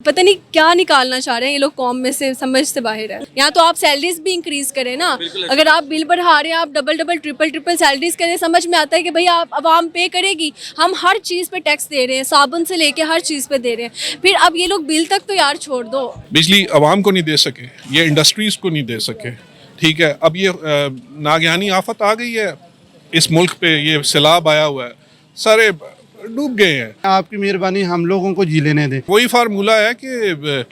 पता नहीं क्या निकालना चाह रहे हैं ये लोग कॉम में से, समझ से बाहर है। यहाँ तो आप सैलरीज भी इंक्रीज करें ना, अगर आप बिल बढ़ा रहे हैं, आप double double triple triple salaries करें, समझ में आता है कि भाई आप आवाम पे करेगी। हम हर चीज़ पे टैक्स दे रहे हैं, साबुन से लेके हर चीज़ पे दे रहे हैं, फिर अब ये लोग बिल तक तो यार छोड़ दो। बिजली आवाम को नहीं दे सके, ये इंडस्ट्रीज को नहीं दे सके, ठीक है। अब ये नागहानी आफत आ गई है इस मुल्क पे, ये सैलाब आया हुआ है, सारे डूब गए हैं। आपकी मेहरबानी हम लोगों को जी लेने दें। वही फार्मूला है कि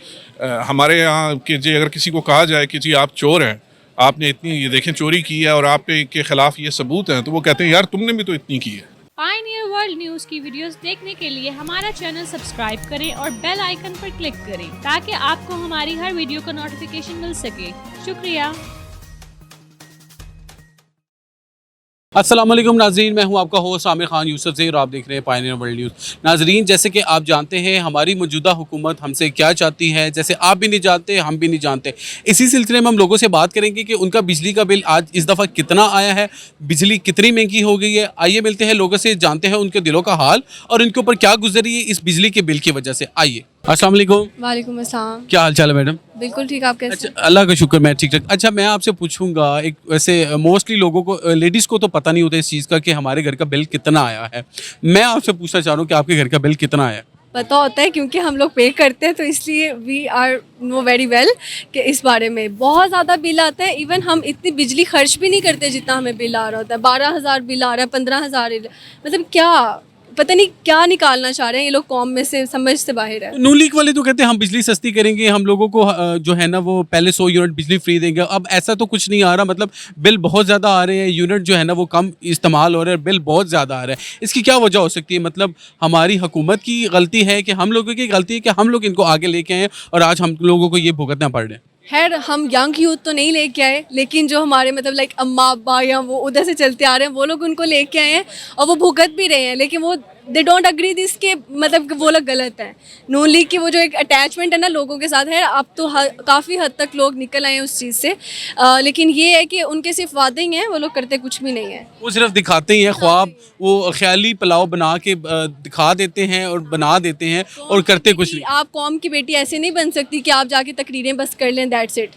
हमारे यहाँ कि जी अगर किसी को कहा जाए कि जी आप चोर हैं, आपने इतनी ये देखें चोरी की है और आप पे के खिलाफ ये सबूत हैं, तो वो कहते हैं यार तुमने भी तो इतनी की है। पायनियर वर्ल्ड न्यूज की वीडियोस देखने के लिए हमारा चैनल सब्सक्राइब करें और बेल आइकन पर क्लिक करें ताकि आपको हमारी हर वीडियो का नोटिफिकेशन मिल सके। शुक्रिया। अस्सलाम वालेकुम नाजरीन, मैं हूं आपका होस्ट आमिर खान यूसुफजई और आप देख रहे हैं पायनियर वर्ल्ड न्यूज़। नाजरीन, जैसे कि आप जानते हैं हमारी मौजूदा हुकूमत हमसे क्या चाहती है, जैसे आप भी नहीं जानते हम भी नहीं जानते। इसी सिलसिले में हम लोगों से बात करेंगे कि उनका बिजली का बिल आज इस दफ़ा कितना आया है, बिजली कितनी महंगी हो गई है। आइए मिलते हैं लोगों से, जानते हैं उनके दिलों का हाल और इनके ऊपर क्या गुजरी है इस बिजली के बिल की वजह से। आइए। अस्सलाम वालेकुम। वालेकुम अस्सलाम। क्या हाल चाल है मैडम? बिल्कुल ठीक, आप कैसे? अच्छा, अल्लाह का शुक्र, मैं ठीक ठाक। अच्छा, मैं आपसे पूछूंगा, एक वैसे मोस्टली लोगों को, लेडीज़ को तो पता नहीं होता इस चीज़ का कि हमारे घर का बिल कितना आया है। मैं आपसे पूछना चाह रहा हूँ कि आपके घर का बिल कितना आया है? पता होता है क्योंकि हम लोग पे करते हैं, तो इसलिए we are know very well कि इस बारे में बहुत ज़्यादा बिल आता है। इवन हम इतनी बिजली खर्च भी नहीं करते जितना हमें बिल आ रहा होता है। 12,000 बिल आ रहा है, 15,000, मतलब क्या, पता नहीं क्या निकालना चाह रहे हैं ये लोग कॉम में से, समझ से बाहर है। नून लीग वाले तो कहते हैं हम बिजली सस्ती करेंगे, हम लोगों को जो है ना वो पहले 100 यूनिट बिजली फ्री देंगे। अब ऐसा तो कुछ नहीं आ रहा, मतलब बिल बहुत ज़्यादा आ रहे हैं, यूनिट जो है ना वो कम इस्तेमाल हो रहे हैं, बिल बहुत ज़्यादा आ रहा है। इसकी क्या वजह हो सकती है? मतलब हमारी हुकूमत की गलती है कि हम लोगों की गलती है कि हम लोग इनको आगे लेके आए और आज हम लोगों को ये भुगतना पड़ रहा है? खैर, हम यंग यूथ तो नहीं लेके आए, लेकिन जो हमारे मतलब लाइक अम्मा अब्बा या वो उधर से चलते आ रहे हैं, वो लोग उनको लेके आए हैं और वो भुगत भी रहे हैं, लेकिन वो दे डोंट अग्री दिस के, मतलब वो लोग गलत हैं। नून लीग की वो जो एक अटैचमेंट है ना लोगों के साथ है, अब तो काफ़ी हद तक लोग निकल आए हैं उस चीज़ से। लेकिन ये है कि उनके सिर्फ वादे ही हैं, वो लोग करते कुछ भी नहीं है। वो सिर्फ दिखाते ही हैं ख्वाब, वो ख्याली पुलाव बना के दिखा देते हैं और बना देते हैं और करते कुछ नहीं। आप कौम की बेटी ऐसे नहीं बन सकती कि आप जाके तकरीरें बस कर लें, दैट्स इट,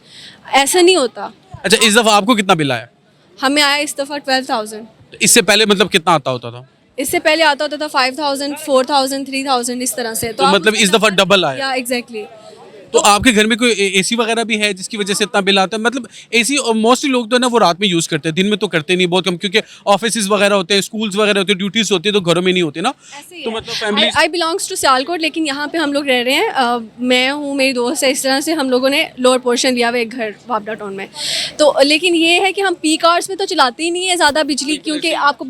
ऐसा नहीं होता। अच्छा, इस दफ़ा आपको कितना बिल आया? हमें आया इस दफ़ा 12,000। इससे पहले मतलब कितना आता होता था? इससे पहले आता होता था 5,000, 4,000, 3,000 इस तरह से। तो मतलब इस दफ़ा डबल आया? या एग्जैक्टली। तो आपके घर में कोई एसी वगैरह भी है जिसकी वजह से इतना बिल आता है? मतलब एसी मोस्टली लोग तो ना वो रात में यूज़ करते हैं, दिन में तो करते नहीं, बहुत कम, क्योंकि ऑफिस वगैरह होते हैं, स्कूल्स वगैरह होते हैं, ड्यूटीज होती है, तो घरों में नहीं होती ना। तो मतलब family, I belongs to Sialkot, लेकिन यहाँ पे हम लोग रह रहे हैं, मैं हूँ, मेरी दोस्त है, इस तरह से हम लोगों ने लोअर पोर्शन लिया हुआ है एक घर वापडा टाउन में। तो लेकिन ये है कि हम पीक आवर्स में तो चलाते ही नहीं है ज़्यादा बिजली, क्योंकि आपको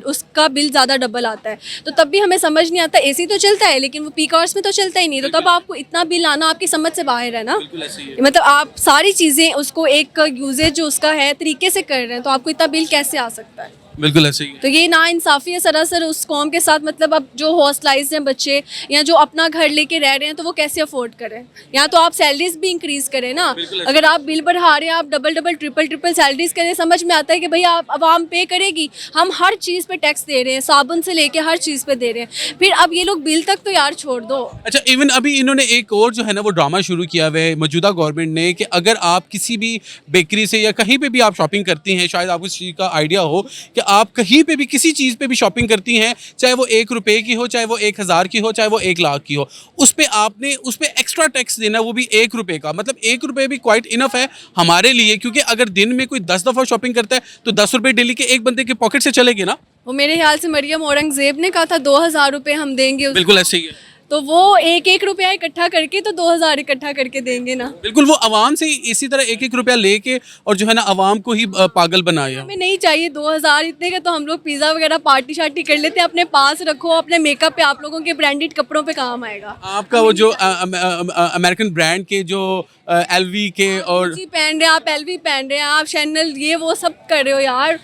उसका बिल ज़्यादा डबल आता है। तो तब भी हमें समझ नहीं आता, एसी तो चलता है लेकिन वो पीक आवर्स में तो चलता ही नहीं, तो तब आपको इतना बिल आना आपकी समझ से बाहर है ना। मतलब आप सारी चीज़ें उसको एक यूजेज जो उसका है तरीके से कर रहे हैं, तो आपको इतना बिल कैसे आ सकता है? बिल्कुल ऐसे ही है। तो ये नाइंसाफ़ी है सरासर उस कौम के साथ। मतलब अब जो हॉस्टलाइज हैं बच्चे या जो अपना घर लेके रह रहे हैं, तो वो कैसे अफोर्ड करें? यहाँ तो आप सैलरीज भी इंक्रीज़ करें ना, अगर आप बिल बढ़ा रहे हैं, आप double double triple triple salaries करें, समझ में आता है कि भाई आप आवाम पे करेगी। हम हर चीज़ पे टैक्स दे रहे हैं, साबुन से लेके हर चीज़ पे दे रहे हैं, फिर अब ये लोग बिल तक तो यार छोड़ दो। अच्छा, इवन अभी इन्होंने एक और जो है ना वो ड्रामा शुरू किया हुआ है मौजूदा गवर्नमेंट ने कि अगर आप किसी भी बेकरी से या कहीं पे भी आप शॉपिंग करती हैं, शायद आपको इस चीज़ का आइडिया हो कि आप कहीं पे भी किसी चीज़ पे भी शॉपिंग करती हैं, चाहे वो 1 रुपये की हो, चाहे वो 1,000 की हो, चाहे वो 1 लाख की हो, उस पर आपने उस पर एक्स्ट्रा टैक्स देना, वो भी 1 रुपये का। मतलब 1 रुपये भी क्वाइट इनफ है हमारे लिए, क्योंकि अगर दिन में कोई 10 दफ़ा शॉपिंग करता है तो 10 रुपये डेली के एक बंदे के पॉकेट से चलेंगे ना। वो मेरे ख्याल से मरियम औरंगजेब ने कहा था 2,000 रुपये हम देंगे, बिल्कुल ऐसे ही है। तो वो एक रुपया इकट्ठा करके तो 2,000 इकट्ठा करके देंगे ना। बिल्कुल, वो आवाम से इसी तरह 1 रुपया लेके और जो है ना आवाम को ही पागल बनाया। हमें नहीं चाहिए 2,000 इतने का, तो हम लोग पिज़्ज़ा वगैरह पार्टी शार्टी कर लेते हैं, अपने पास रखो, अपने मेकअप पे, आप लोगों के ब्रांडेड कपड़ों पे काम आएगा। आपका वो जो अमेरिकन ब्रांड के जो LV के और जी पहन रहे हैं आप, LV पहन रहे हैं आप, शैनल, ये वो सब कर रहे हो यार,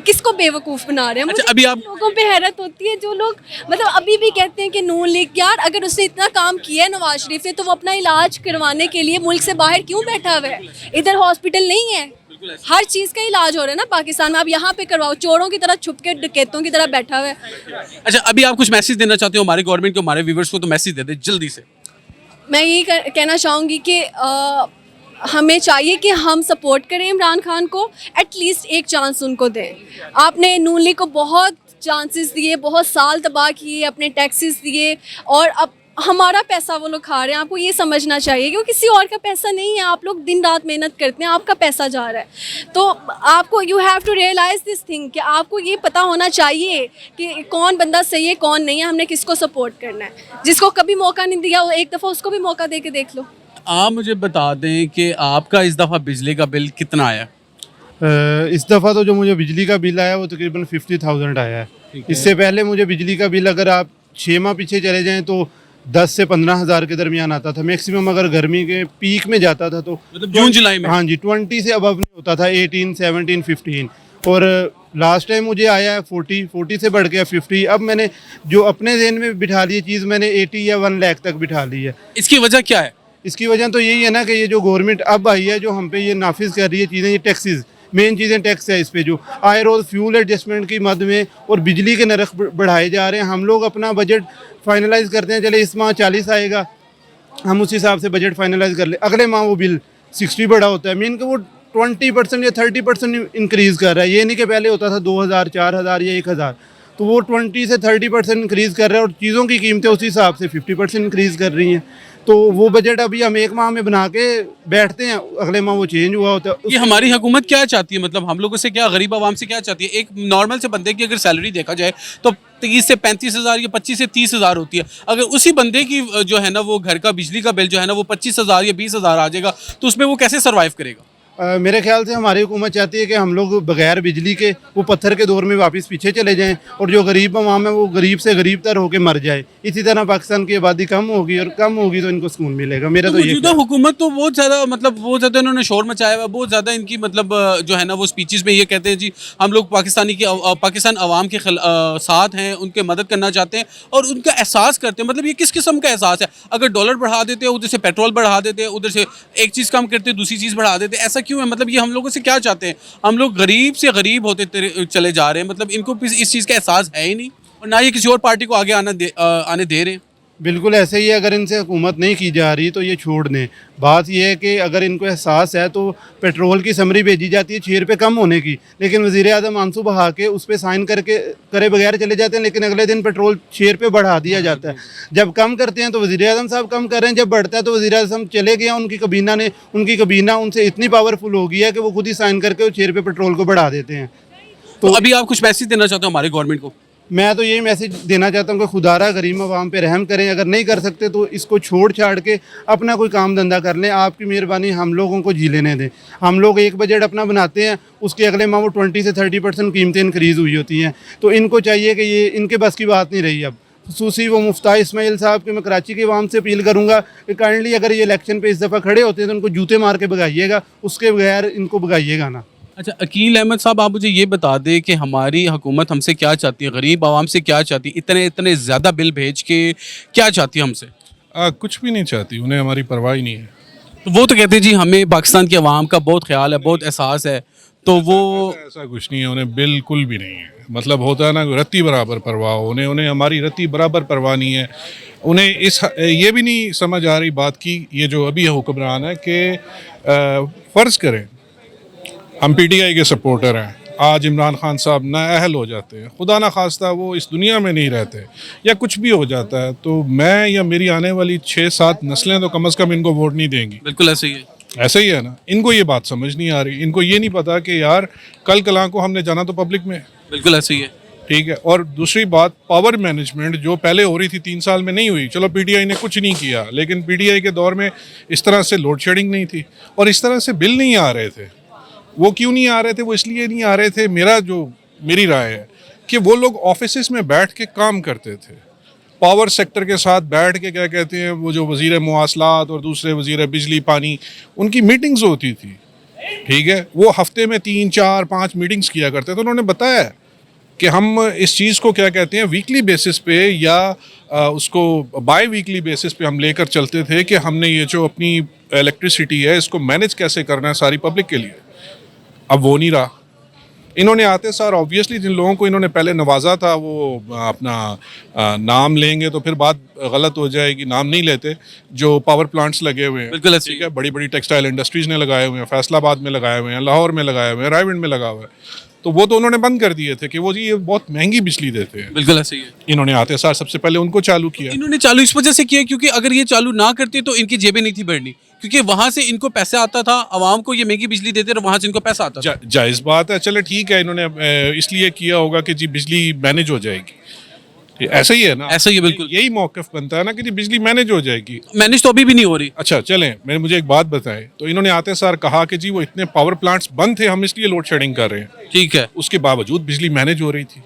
किसको बेवकूफ़ बना रहे हैं? अच्छा, मुझे अभी आप लोगों पे हैरत होती है जो लोग मतलब अभी भी कहते हैं कि नून लीग, यार अगर उसने इतना काम किया है नवाज शरीफ ने, तो वो अपना इलाज करवाने के लिए मुल्क से बाहर क्यों बैठा हुआ है? इधर हॉस्पिटल नहीं है, हर चीज़ का इलाज हो रहा है ना पाकिस्तान में। आप यहाँ पे करवाओ, चोरों की तरह छुप के डकैतों की तरह बैठा हुआ है। अच्छा, अभी आप कुछ मैसेज देना चाहते हो हमारे गवर्नमेंट को, हमारे व्यूवर्स को, तो मैसेज दे दे जल्दी से। मैं यही कहना चाहूँगी कि हमें चाहिए कि हम सपोर्ट करें इमरान खान को, एटलीस्ट एक चांस उनको दें। आपने नून लीग को बहुत चांसेस दिए, बहुत साल तबाह किए, अपने टैक्सेस दिए, और अब हमारा पैसा वो लोग खा रहे हैं। आपको ये समझना चाहिए कि वो किसी और का पैसा नहीं है। आप लोग दिन रात मेहनत करते हैं, आपका पैसा जा रहा है। तो आपको you have to realise this thing कि आपको ये पता होना चाहिए कि कौन बंदा सही है, कौन नहीं है, हमने किसको सपोर्ट करना है। जिसको कभी मौका नहीं दिया, एक दफ़ा उसको भी मौका दे के देख लो। आप मुझे बता दें कि आपका इस दफ़ा बिजली का बिल कितना आया? इस दफ़ा तो जो मुझे बिजली का बिल आया वो तकरीबन 50,000 आया है। इससे पहले मुझे बिजली का बिल अगर आप 6 माह पीछे चले जाएं तो 10 से 15,000 के दरमियान आता था मैक्सिमम। अगर गर्मी के पीक में जाता था तो मतलब जून जुलाई में? हाँ जी, 20 से अबव नहीं होता था, 18, 17, 15। और लास्ट टाइम मुझे आया है 40 से बढ़ गया 50। अब मैंने जो अपने ज़हन में बिठा ली चीज़, मैंने 80 या 1 लाख तक बिठा ली है। इसकी वजह क्या है? इसकी वजह तो यही है ना कि ये जो गवर्नमेंट अब आई है, जो हम पे ये नाफिज कर रही है चीज़ें, ये टैक्सेस, मेन चीज़ें टैक्स है इस पे, जो आए रोज़ फ्यूल एडजस्टमेंट की मद में और बिजली के नरख बढ़ाए जा रहे हैं। हम लोग अपना बजट फाइनलाइज करते हैं, चले इस माह 40 आएगा, हम उस हिसाब से बजट फाइनलाइज कर ले, अगले माह वो बिल 60 बढ़ा होता है। मीन कि वो 20% या 30% इंक्रीज़ कर रहा है। ये नहीं कि पहले होता था 2,000, 4,000 या 1,000, तो वो 20 से 30% इंक्रीज़ कर रहा है। और चीज़ों की कीमतें उस हिसाब से 50% इंक्रीज़ कर रही हैं। तो वो बजट अभी हम 1 माह में बना के बैठते हैं, अगले माह वो चेंज हुआ होता है। ये हमारी हुकूमत क्या चाहती है? मतलब हम लोगों से क्या, गरीब आवाम से क्या चाहती है? एक नॉर्मल से बंदे की अगर सैलरी देखा जाए तो 30 से 35,000 या 25 से 30,000 होती है। अगर उसी बंदे की जो है ना वो घर का बिजली का बिल जो है ना वो 25,000 या 20,000 आ जाएगा तो उसमें वो कैसे सर्वाइव करेगा? मेरे ख्याल से हमारी हुकूमत चाहती है कि हम लोग बगैर बिजली के वो पत्थर के दौर में वापस पीछे चले जाएं, और जो गरीब आवाम है वो गरीब से गरीब तर होकर मर जाए। इसी तरह पाकिस्तान की आबादी कम होगी, और कम होगी तो इनको सुकून मिलेगा। मेरा तो ये मौजूदा हुकूमत तो बहुत ज़्यादा, मतलब बहुत ज़्यादा इन्होंने शोर मचाया हुआ, बहुत ज़्यादा इनकी मतलब जो है ना वो स्पीचेस में ये कहते हैं जी हम लोग पाकिस्तान आवाम के साथ हैं, उनके मदद करना चाहते हैं और उनका एहसास करते हैं। मतलब ये किस किस्म का एहसास है? अगर डॉलर बढ़ा देते हैं, उधर से पेट्रोल बढ़ा देते हैं, उधर से एक चीज़ कम करते हैं, दूसरी चीज़ बढ़ा देते हैं, ऐसा क्यों है? मतलब ये हम लोगों से क्या चाहते हैं? हम लोग गरीब से गरीब होते चले जा रहे हैं। मतलब इनको इस चीज़ का एहसास है ही नहीं, और ना ये किसी और पार्टी को आगे आने दे रहे हैं। बिल्कुल ऐसे ही है। अगर इनसे हुकूमत नहीं की जा रही तो ये छोड़ दें। बात यह है कि अगर इनको एहसास है तो पेट्रोल की समरी भेजी जाती है 6 रुपये कम होने की, लेकिन वज़ीर आज़म आंसू बहा के उस पर साइन करे बगैर चले जाते हैं, लेकिन अगले दिन पेट्रोल 6 रुपये बढ़ा दिया जाता है। जब कम करते हैं तो वज़ीर आज़म साहब कम कर रहे हैं, जब बढ़ता है तो वज़ीर आज़म चले गए, उनकी कबीना उनसे इतनी पावरफुल हो गई है कि वो खुद ही साइन करके वो 6 रुपये पेट्रोल को बढ़ा देते हैं। तो अभी आप कुछ मैसेज देना चाहते हो हमारे गवर्नमेंट को? मैं तो यही मैसेज देना चाहता हूँ कि खुदारा गरीब आवाम पे रहम करें। अगर नहीं कर सकते तो इसको छोड़ छाड़ के अपना कोई काम धंधा कर लें। आपकी मेहरबानी, हम लोगों को जी लेने दें। हम लोग एक बजट अपना बनाते हैं, उसके अगले माह वो 20 से 30% कीमतें इंक्रीज़ हुई होती हैं। तो इनको चाहिए कि ये इनके बस की बात नहीं रही अब। खसूसी वो मुफ्ता इस्माइल साहब के मैं कराची के आवाम से अपील करूँगा कि काइंडली अगर ये इलेक्शन पे इस दफ़ा खड़े होते हैं तो उनको जूते मार के भगाइएगा, उसके बगैर इनको भगाइएगा ना। अच्छा, अकील अहमद साहब, आप मुझे ये बता दें कि हमारी हुकूमत हमसे क्या चाहती है, गरीब आवाम से क्या चाहती है? इतने ज़्यादा बिल भेज के क्या चाहती है हमसे? कुछ भी नहीं चाहती, उन्हें हमारी परवाह ही नहीं है। तो वो तो कहते हैं जी हमें पाकिस्तान की आवाम का बहुत ख्याल है, बहुत एहसास है, तो वो ऐसा कुछ नहीं है, उन्हें बिल्कुल भी नहीं है। मतलब होता है ना रत्ती बराबर परवाह, उन्हें हमारी रत्ती बराबर परवाह नहीं है। उन्हें ये भी नहीं समझ आ रही बात की, ये जो अभी हुक्मरान है कि फ़र्ज़ करें हम पीटीआई के सपोर्टर हैं, आज इमरान खान साहब नाअहल हो जाते हैं, खुदा ना खास्ता वो इस दुनिया में नहीं रहते या कुछ भी हो जाता है, तो मैं या मेरी आने वाली 6-7 नस्लें तो कम से कम इनको वोट नहीं देंगी। बिल्कुल ऐसे ही है। ऐसे ही है ना। इनको ये बात समझ नहीं आ रही, इनको ये नहीं पता कि यार कल कलां को हमने जाना तो पब्लिक में। बिल्कुल ऐसे ही है। ठीक है। और दूसरी बात, पावर मैनेजमेंट जो पहले हो रही थी 3 साल में नहीं हुई। चलो पीटीआई ने कुछ नहीं किया, लेकिन पीटीआई के दौर में इस तरह से लोड शेडिंग नहीं थी और इस तरह से बिल नहीं आ रहे थे। वो क्यों नहीं आ रहे थे? वो इसलिए नहीं आ रहे थे, मेरी राय है कि वो लोग ऑफिसेस में बैठ के काम करते थे, पावर सेक्टर के साथ बैठ के, क्या कहते हैं, वो जो वज़ीर मवासलात और दूसरे वज़ीर बिजली पानी, उनकी मीटिंग्स होती थी। ठीक है। वो हफ्ते में 3, 4, 5 मीटिंग्स किया करते थे। उन्होंने बताया कि हम इस चीज़ को, क्या कहते हैं, वीकली बेसिस पे या उसको बाई वीकली बेसिस पे हम लेकर चलते थे कि हमने ये जो अपनी इलेक्ट्रिसिटी है इसको मैनेज कैसे करना है सारी पब्लिक के लिए। अब वो नहीं रहा। इन्होंने आते सर ऑब्वियसली जिन लोगों को इन्होंने पहले नवाजा था वो अपना नाम लेंगे तो फिर बात गलत हो जाएगी, नाम नहीं लेते। जो पावर प्लांट्स लगे हुए हैं, बिल्कुल ऐसे ही ठीक है, बड़ी बड़ी टेक्सटाइल इंडस्ट्रीज़ ने लगाए हुए हैं, फैसलाबाद में लगाए हुए हैं, लाहौर में लगाए हुए हैं, रायगढ़ में लगा हुआ है, तो वो तो उन्होंने बंद कर दिए थे कि वो जी ये बहुत महंगी बिजली देते हैं। बिल्कुल ऐसे ही है। इन्होंने आते सार सबसे पहले उनको चालू किया। इन्होंने चालू इस वजह से किया क्योंकि अगर ये चालू ना करते तो इनकी जेबें नहीं थी भरनी, क्योंकि वहां से इनको पैसा आता था, आवाम को ये महंगी बिजली देते और वहां से इनको पैसा आता था। जायज़ बात है, चले ठीक है, इन्होंने इसलिए किया होगा कि जी बिजली मैनेज हो जाएगी। ऐसा ही है ना, ऐसा ही है, बिल्कुल। यही मौक़िफ़ बनता है ना कि जी बिजली मैनेज हो जाएगी। मैनेज तो अभी भी नहीं हो रही। अच्छा चलें, मुझे एक बात बताएं, तो इन्होंने आते सार कहा कि जी वो इतने पावर प्लांट्स बंद थे, हम इसलिए लोड शेडिंग कर रहे हैं। ठीक है, उसके बावजूद बिजली मैनेज हो रही थी।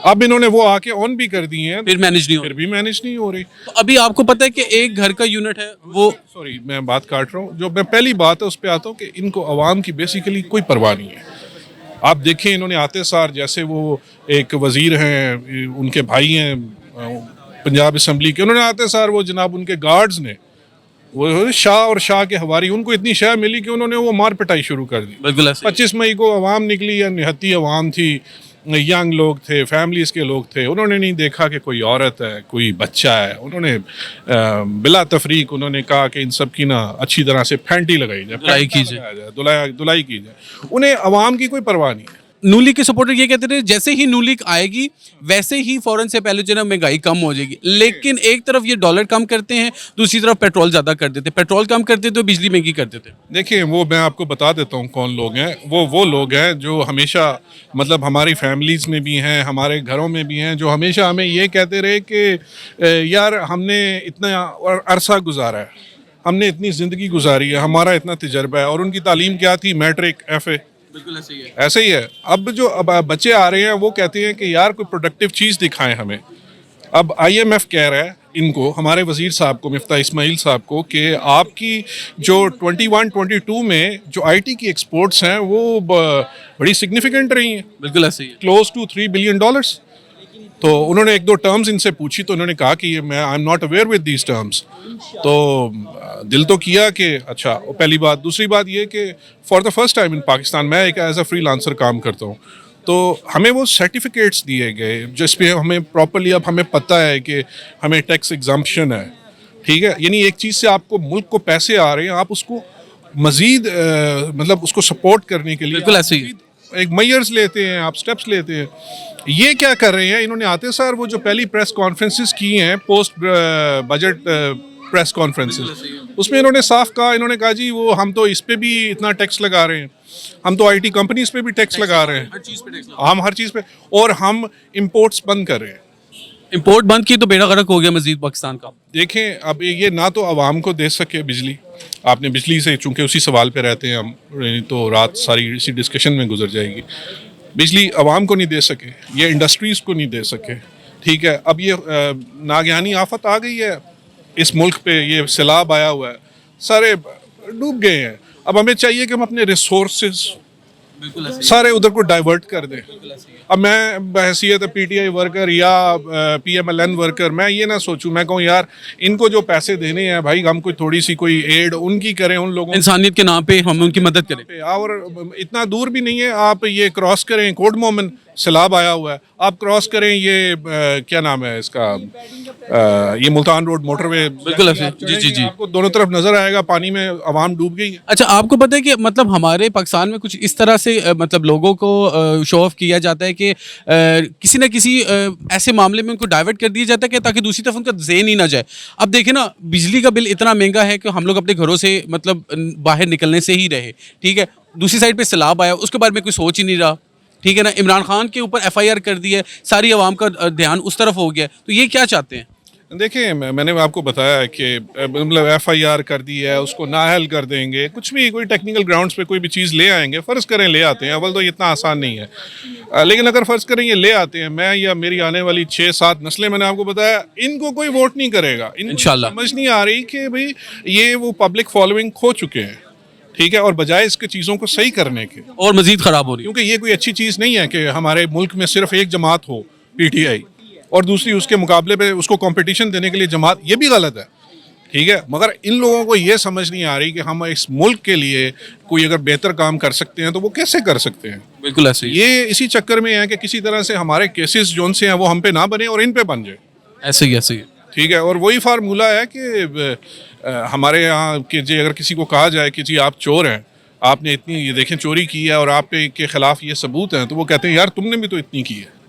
अब इन्होंने वो आके ऑन भी कर दी हैं, फिर मैनेज नहीं हो फिर रही। भी मैनेज नहीं हो रही। तो अभी आपको पता है कि एक घर का यूनिट है वो, सॉरी मैं बात काट रहा हूँ, जो मैं पहली बात है उस पर आता हूँ कि इनको आवाम की बेसिकली कोई परवाह नहीं है। आप देखें इन्होंने आते सार, जैसे वो एक वजीर हैं, उनके भाई हैं पंजाब असम्बली के, उन्होंने आते सार वो जनाब उनके गार्ड्स ने वो शाह और शाह के हवारी, उनको इतनी शाह मिली कि उन्होंने वो मार पिटाई शुरू कर दी। बिल्कुल ऐसे 25 मई को अवाम निकली, या निहत्ती अवाम थी, यंग लोग थे, फैमिलीज के लोग थे, उन्होंने नहीं देखा कि कोई औरत है, कोई बच्चा है, उन्होंने बिला तफरीक उन्होंने कहा कि इन सब की ना अच्छी तरह से फैंटी लगाई जाए, धुलाई की जाए। धुलाई की जाए। उन्हें अवाम की कोई परवाह नहीं है। नून लीग के सपोर्टर ये कहते थे जैसे ही नून लीग आएगी वैसे ही फौरन से पहले जो है ना महंगाई कम हो जाएगी, लेकिन एक तरफ ये डॉलर कम करते हैं, दूसरी तरफ पेट्रोल ज़्यादा कर देते, पेट्रोल कम करते तो बिजली महंगी कर देते। देखिए वो मैं आपको बता देता हूँ कौन लोग हैं। वो लोग हैं जो हमेशा, मतलब हमारी फैमिलीज़ में भी हैं, हमारे घरों में भी हैं, जो हमेशा हमें ये कहते रहे कि यार हमने इतना अरसा गुजारा है, हमने इतनी ज़िंदगी गुजारी है, हमारा इतना तजर्बा है। और उनकी तालीम क्या थी? Matric, FA। बिल्कुल ऐसे ही है। ऐसे ही है। अब जो बच्चे आ रहे हैं वो कहते हैं कि यार कोई प्रोडक्टिव चीज़ दिखाएं हमें। अब IMF कह रहा है इनको, हमारे वज़ीर साहब को, मिफ्ता इस्माइल साहब को, कि आपकी जो 21-22 में जो IT की एक्सपोर्ट्स हैं वो बड़ी सिग्निफिकेंट रही हैं, बिल्कुल ऐसे ही है। Close to $3 billion. तो उन्होंने एक दो टर्म्स इनसे पूछी तो उन्होंने कहा कि ये मैं I am not aware with these terms. तो दिल तो किया कि अच्छा, पहली बात। दूसरी बात ये कि for the first time in Pakistan, मैं एक एज अ फ्रीलांसर काम करता हूँ, तो हमें वो सर्टिफिकेट्स दिए गए जिस पे हमें प्रॉपरली, अब हमें पता है कि हमें टैक्स एग्जम्पशन है, ठीक है। यानी एक चीज़ से आपको मुल्क को पैसे आ रहे हैं, आप उसको मज़ीद मतलब उसको सपोर्ट करने के लिए बिल्कुल ऐसे ही एक मेजर्स लेते हैं, आप स्टेप्स लेते हैं। ये क्या कर रहे हैं इन्होंने आते सर, वो जो पहली प्रेस कॉन्फ्रेंसेस की हैं पोस्ट बजट प्रेस कॉन्फ्रेंसेस, उसमें इन्होंने साफ कहा, इन्होंने कहा जी वो हम तो इस पे भी इतना टैक्स लगा रहे हैं, हम तो IT कंपनीज पे भी टैक्स लगा रहे हैं, हम हर चीज़ पे, और हम इंपोर्ट्स बंद कर रहे हैं। इंपोर्ट बंद की तो बेड़ा गर्क हो गया मजीद पाकिस्तान का। देखें अब ये ना तो आवाम को दे सके बिजली, आपने बिजली से, चूंकि उसी सवाल पे रहते हैं हम, तो रात सारी इसी डिस्कशन में गुजर जाएगी। बिजली आवाम को नहीं दे सके, ये इंडस्ट्रीज़ को नहीं दे सके, ठीक है। अब ये नागहानी आफत आ गई है इस मुल्क पे, ये सैलाब आया हुआ है, सारे डूब गए हैं। अब हमें चाहिए कि हम अपने रिसोर्सेज सारे उधर को डाइवर्ट कर दें। अब मैं बहैसियत PTI वर्कर या PMLN वर्कर, मैं ये ना सोचूं, मैं कहूँ यार इनको जो पैसे देने हैं भाई, हम कोई थोड़ी सी कोई एड उनकी करें, उन लोगों इंसानियत के नाम पे हम उनकी मदद करें। पे। और इतना दूर भी नहीं है, आप ये क्रॉस करें, कोट मोमिन सैलाब आया हुआ है, आप क्रॉस करें ये क्या नाम है इसका, ये मुल्तान रोड मोटरवे, बिल्कुल ऐसे, जी। आपको दोनों तरफ नजर आएगा पानी में आवाम डूब गई है। अच्छा, आपको पता है कि मतलब हमारे पाकिस्तान में कुछ इस तरह से मतलब लोगों को शो ऑफ किया जाता है कि किसी न किसी ऐसे मामले में उनको डाइवर्ट कर दिया जाता है कि ताकि दूसरी तरफ उनका ज़हन ही ना जाए। अब देखें ना, बिजली का बिल इतना महंगा है कि हम लोग अपने घरों से मतलब बाहर निकलने से ही रहे, ठीक है। दूसरी साइड पे सैलाब आया, उसके बारे में कोई सोच ही नहीं रहा, ठीक है ना। इमरान खान के ऊपर FIR कर दी है, सारी आवाम का ध्यान उस तरफ हो गया, तो ये क्या चाहते हैं? देखिए मैंने आपको बताया कि मतलब FIR कर दी है, उसको नाअहल कर देंगे, कुछ भी कोई टेक्निकल ग्राउंड्स पे कोई भी चीज़ ले आएंगे, फ़र्ज़ करें ले आते हैं, अव्वल तो इतना आसान नहीं है, लेकिन अगर फ़र्ज़ करें ये ले आते हैं, मैं या मेरी आने वाली 6-7 नस्लें, मैंने आपको बताया, इनको कोई वोट नहीं करेगा। इनको इंशाल्लाह। समझ नहीं आ रही कि भाई ये वो पब्लिक फॉलोइंग खो चुके हैं, ठीक है, और बजाय इसके चीज़ों को सही करने के, और मजीद ख़राब हो रही है। क्योंकि ये कोई अच्छी चीज़ नहीं है कि हमारे मुल्क में सिर्फ एक जमात हो PTI, और दूसरी उसके मुकाबले पे उसको कंपटीशन देने के लिए जमात, ये भी गलत है, ठीक है। मगर इन लोगों को ये समझ नहीं आ रही कि हम इस मुल्क के लिए कोई अगर बेहतर काम कर सकते हैं तो वो कैसे कर सकते हैं। बिल्कुल ऐसे ही ये इसी चक्कर में है कि किसी तरह से हमारे केसेस जोन से हैं वो हम पे ना बने और इन पे बन जाए। ऐसे ही ऐसे ही ठीक है, और वही फार्मूला है कि हमारे यहाँ कि जी अगर किसी को कहा जाए कि जी आप चोर हैं, आपने इतनी ये देखें चोरी की है और आप पे के खिलाफ ये सबूत हैं, तो वो कहते हैं यार तुमने भी तो इतनी की है।